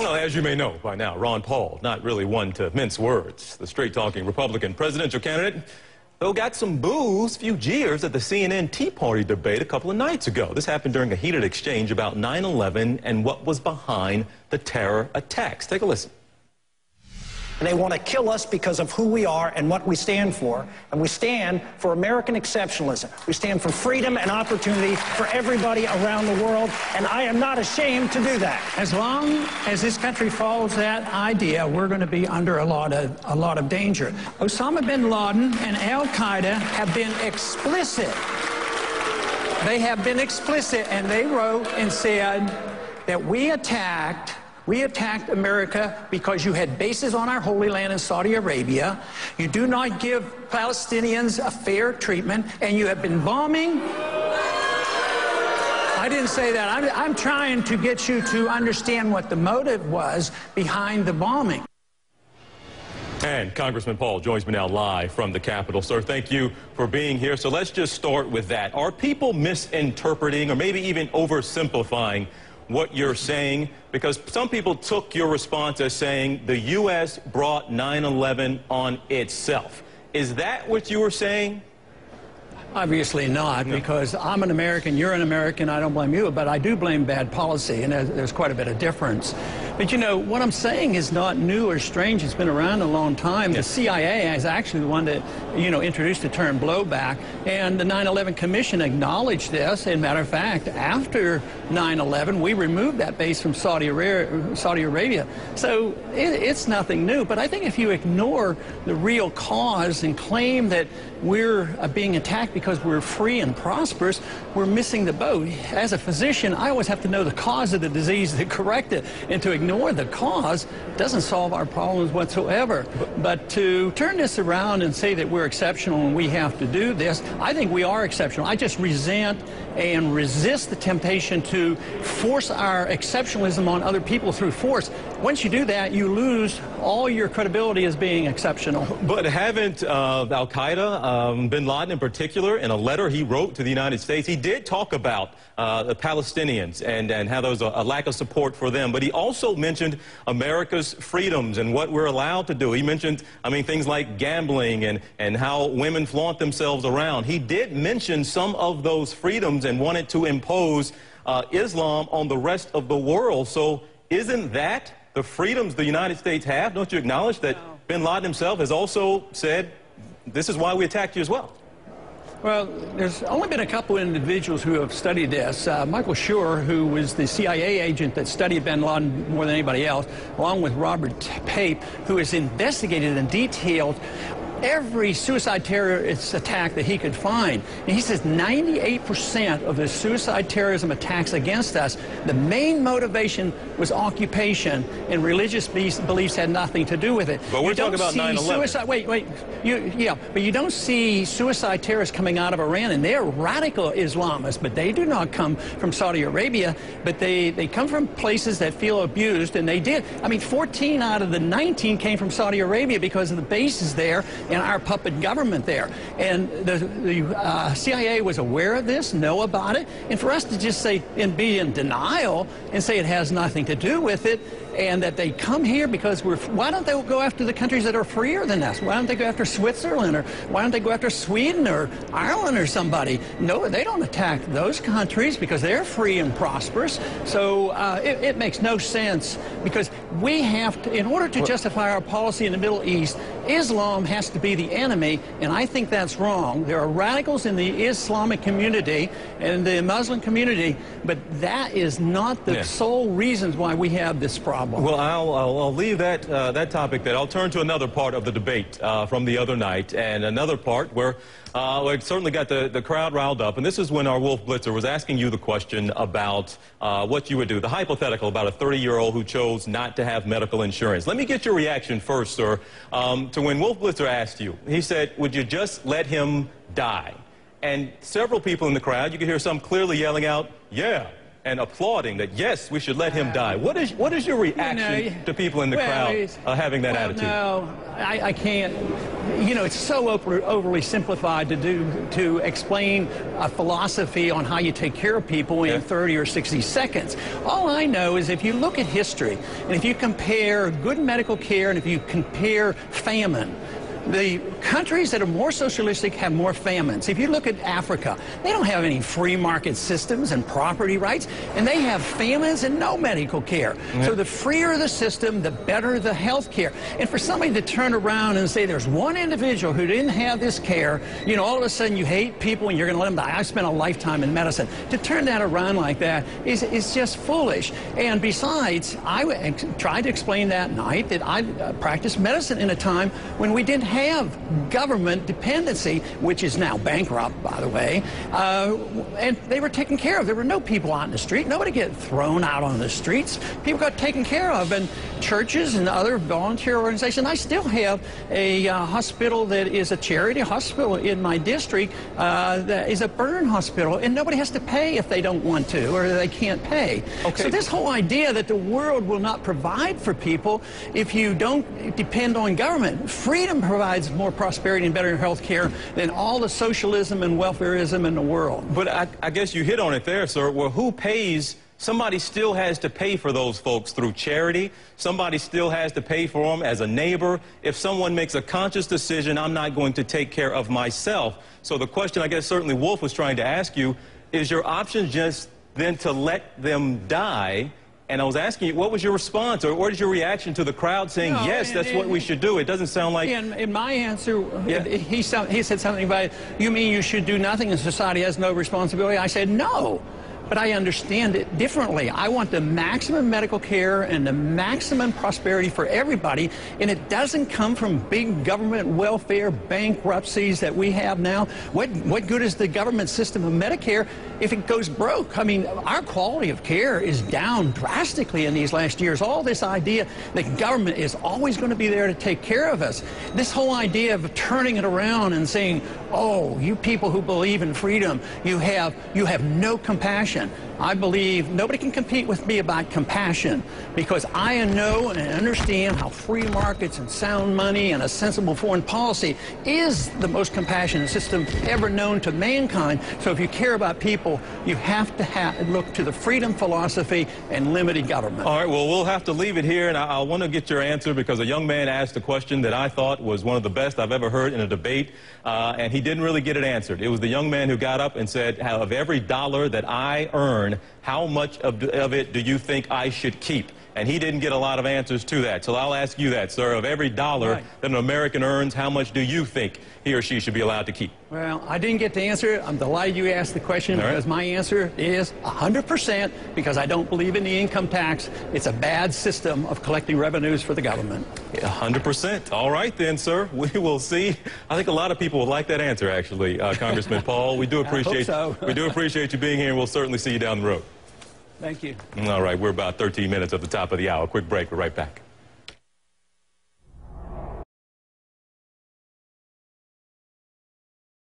Well, as you may know by now, Ron Paul, not really one to mince words. The straight-talking Republican presidential candidate, though, got some boos, few jeers at the CNN Tea Party debate a couple of nights ago. This happened during a heated exchange about 9/11 and what was behind the terror attacks. Take a listen. And they want to kill us because of who we are and what we stand for. And we stand for American exceptionalism. We stand for freedom and opportunity for everybody around the world. And I am not ashamed to do that. As long as this country follows that idea, we're going to be under a lot of danger. Osama bin Laden and Al-Qaeda have been explicit. They have been explicit, and they wrote and said that we attacked America because you had bases on our Holy Land in Saudi Arabia. You do not give Palestinians a fair treatment, and you have been bombing. I didn't say that. I'm trying to get you to understand what the motive was behind the bombing. And Congressman Paul joins me now live from the Capitol. Sir, thank you for being here. So let's just start with that. Are people misinterpreting or maybe even oversimplifying what you're saying? Because some people took your response as saying the U.S. brought 9/11 on itself. Is that what you were saying? Obviously not, because I'm an American, you're an American, I don't blame you, but I do blame bad policy, and there's quite a bit of difference. But, you know, what I'm saying is not new or strange. It's been around a long time. The CIA is actually the one that, you know, introduced the term blowback, and the 9/11 Commission acknowledged this. As a matter of fact, after 9/11, we removed that base from Saudi Arabia. So it's nothing new. But I think if you ignore the real cause and claim that we're being attacked because we're free and prosperous, we're missing the boat. As a physician, I always have to know the cause of the disease to correct it, and to ignore the cause doesn't solve our problems whatsoever. But to turn this around and say that we're exceptional and we have to do this, I think we are exceptional. I just resent and resist the temptation to force our exceptionalism on other people through force. Once you do that, you lose all your credibility as being exceptional. But haven't Al-Qaeda, bin Laden in particular, in a letter he wrote to the United States, he did talk about the Palestinians and how there was a lack of support for them. But he also mentioned America's freedoms and what we're allowed to do. He mentioned, I mean, things like gambling and how women flaunt themselves around. He did mention some of those freedoms and wanted to impose Islam on the rest of the world. So isn't that the freedoms the United States have? Don't you acknowledge that bin Laden himself has also said, this is why we attacked you as well? Well, there's only been a couple of individuals who have studied this. Michael Schur, who was the CIA agent that studied bin Laden more than anybody else, along with Robert Pape, who has investigated and detailed every suicide terrorist attack that he could find. And he says 98% of the suicide terrorism attacks against us, the main motivation was occupation, and religious beliefs had nothing to do with it. But we're talking about 9/11. But you don't see suicide terrorists coming out of Iran, and they're radical Islamists, but they do not come from Saudi Arabia, but they come from places that feel abused, and they did. I mean, 14 out of the 19 came from Saudi Arabia because of the bases there and our puppet government there. And the CIA was aware of this, know about it, and for us to just say and be in denial and say it has nothing to do with it, and that they come here because why don't they go after the countries that are freer than us? Why don't they go after Switzerland, or why don't they go after Sweden or Ireland or somebody? No, they don't attack those countries because they're free and prosperous. So it makes no sense, because we have to, in order to justify our policy in the Middle East, Islam has to be the enemy, and I think that's wrong. There are radicals in the Islamic community and the Muslim community, but that is not the sole reasons why we have this problem. Well, I'll leave that topic there. I'll turn to another part of the debate from the other night, and another part where it certainly got the crowd riled up. And this is when our Wolf Blitzer was asking you the question about what you would do, the hypothetical about a 30-year-old who chose not to have medical insurance. Let me get your reaction first, sir, to when Wolf Blitzer asked you. He said, would you just let him die? And several people in the crowd, you could hear some clearly yelling out, yeah, and applauding that, yes, we should let him die. What is your reaction to people in the crowd having that attitude? No, I can't. You know, it's so overly simplified to explain a philosophy on how you take care of people in 30 or 60 seconds. All I know is if you look at history, and if you compare good medical care, and if you compare famine, the countries that are more socialistic have more famines. If you look at Africa, they don't have any free market systems and property rights, and they have famines and no medical care. So the freer the system, the better the health care. And for somebody to turn around and say there's one individual who didn't have this care, you know, all of a sudden you hate people and you're going to let them die. I spent a lifetime in medicine. To turn that around like that is just foolish. And besides, I tried to explain that night that I practiced medicine in a time when we didn't have government dependency, which is now bankrupt, by the way, and they were taken care of. There were no people out in the street. Nobody get thrown out on the streets. People got taken care of, and churches and other volunteer organizations. I still have a hospital that is a charity hospital in my district that is a burn hospital, and nobody has to pay if they don't want to or they can't pay. So this whole idea that the world will not provide for people if you don't depend on government, freedom provides more prosperity and better health care than all the socialism and welfareism in the world. But I guess you hit on it there, sir. Well, who pays? Somebody still has to pay for those folks through charity. Somebody still has to pay for them as a neighbor. If someone makes a conscious decision, I'm not going to take care of myself. So the question I guess certainly Wolf was trying to ask you, is your option just then to let them die? And I was asking you, what was your response, or what is your reaction to the crowd saying, yes, that's what we should do? It doesn't sound like... In my answer, he said something about, you mean you should do nothing and society has no responsibility? I said, no. But I understand it differently. I want the maximum medical care and the maximum prosperity for everybody, and it doesn't come from big government welfare bankruptcies that we have now. What good is the government system of Medicare if it goes broke? I mean, our quality of care is down drastically in these last years. All this idea that government is always going to be there to take care of us, this whole idea of turning it around and saying, oh, you people who believe in freedom, you have no compassion. I believe nobody can compete with me about compassion, because I know and understand how free markets and sound money and a sensible foreign policy is the most compassionate system ever known to mankind. So if you care about people, you have to look to the freedom philosophy and limited government. All right, well, we'll have to leave it here, and I want to get your answer, because a young man asked a question that I thought was one of the best I've ever heard in a debate, and he didn't really get it answered. It was the young man who got up and said, of every dollar that I earn, how much of it do you think I should keep? And he didn't get a lot of answers to that. So I'll ask you that, sir. Of every dollar that an American earns, how much do you think he or she should be allowed to keep? Well, I didn't get to answer it. I'm delighted you asked the question, because my answer is 100%, because I don't believe in the income tax. It's a bad system of collecting revenues for the government. 100%. All right then, sir. We will see. I think a lot of people would like that answer, actually, Congressman Paul. We do appreciate we do appreciate you being here, and we'll certainly see you down the road. Thank you. All right, we're about 13 minutes at the top of the hour. Quick break. We're right back.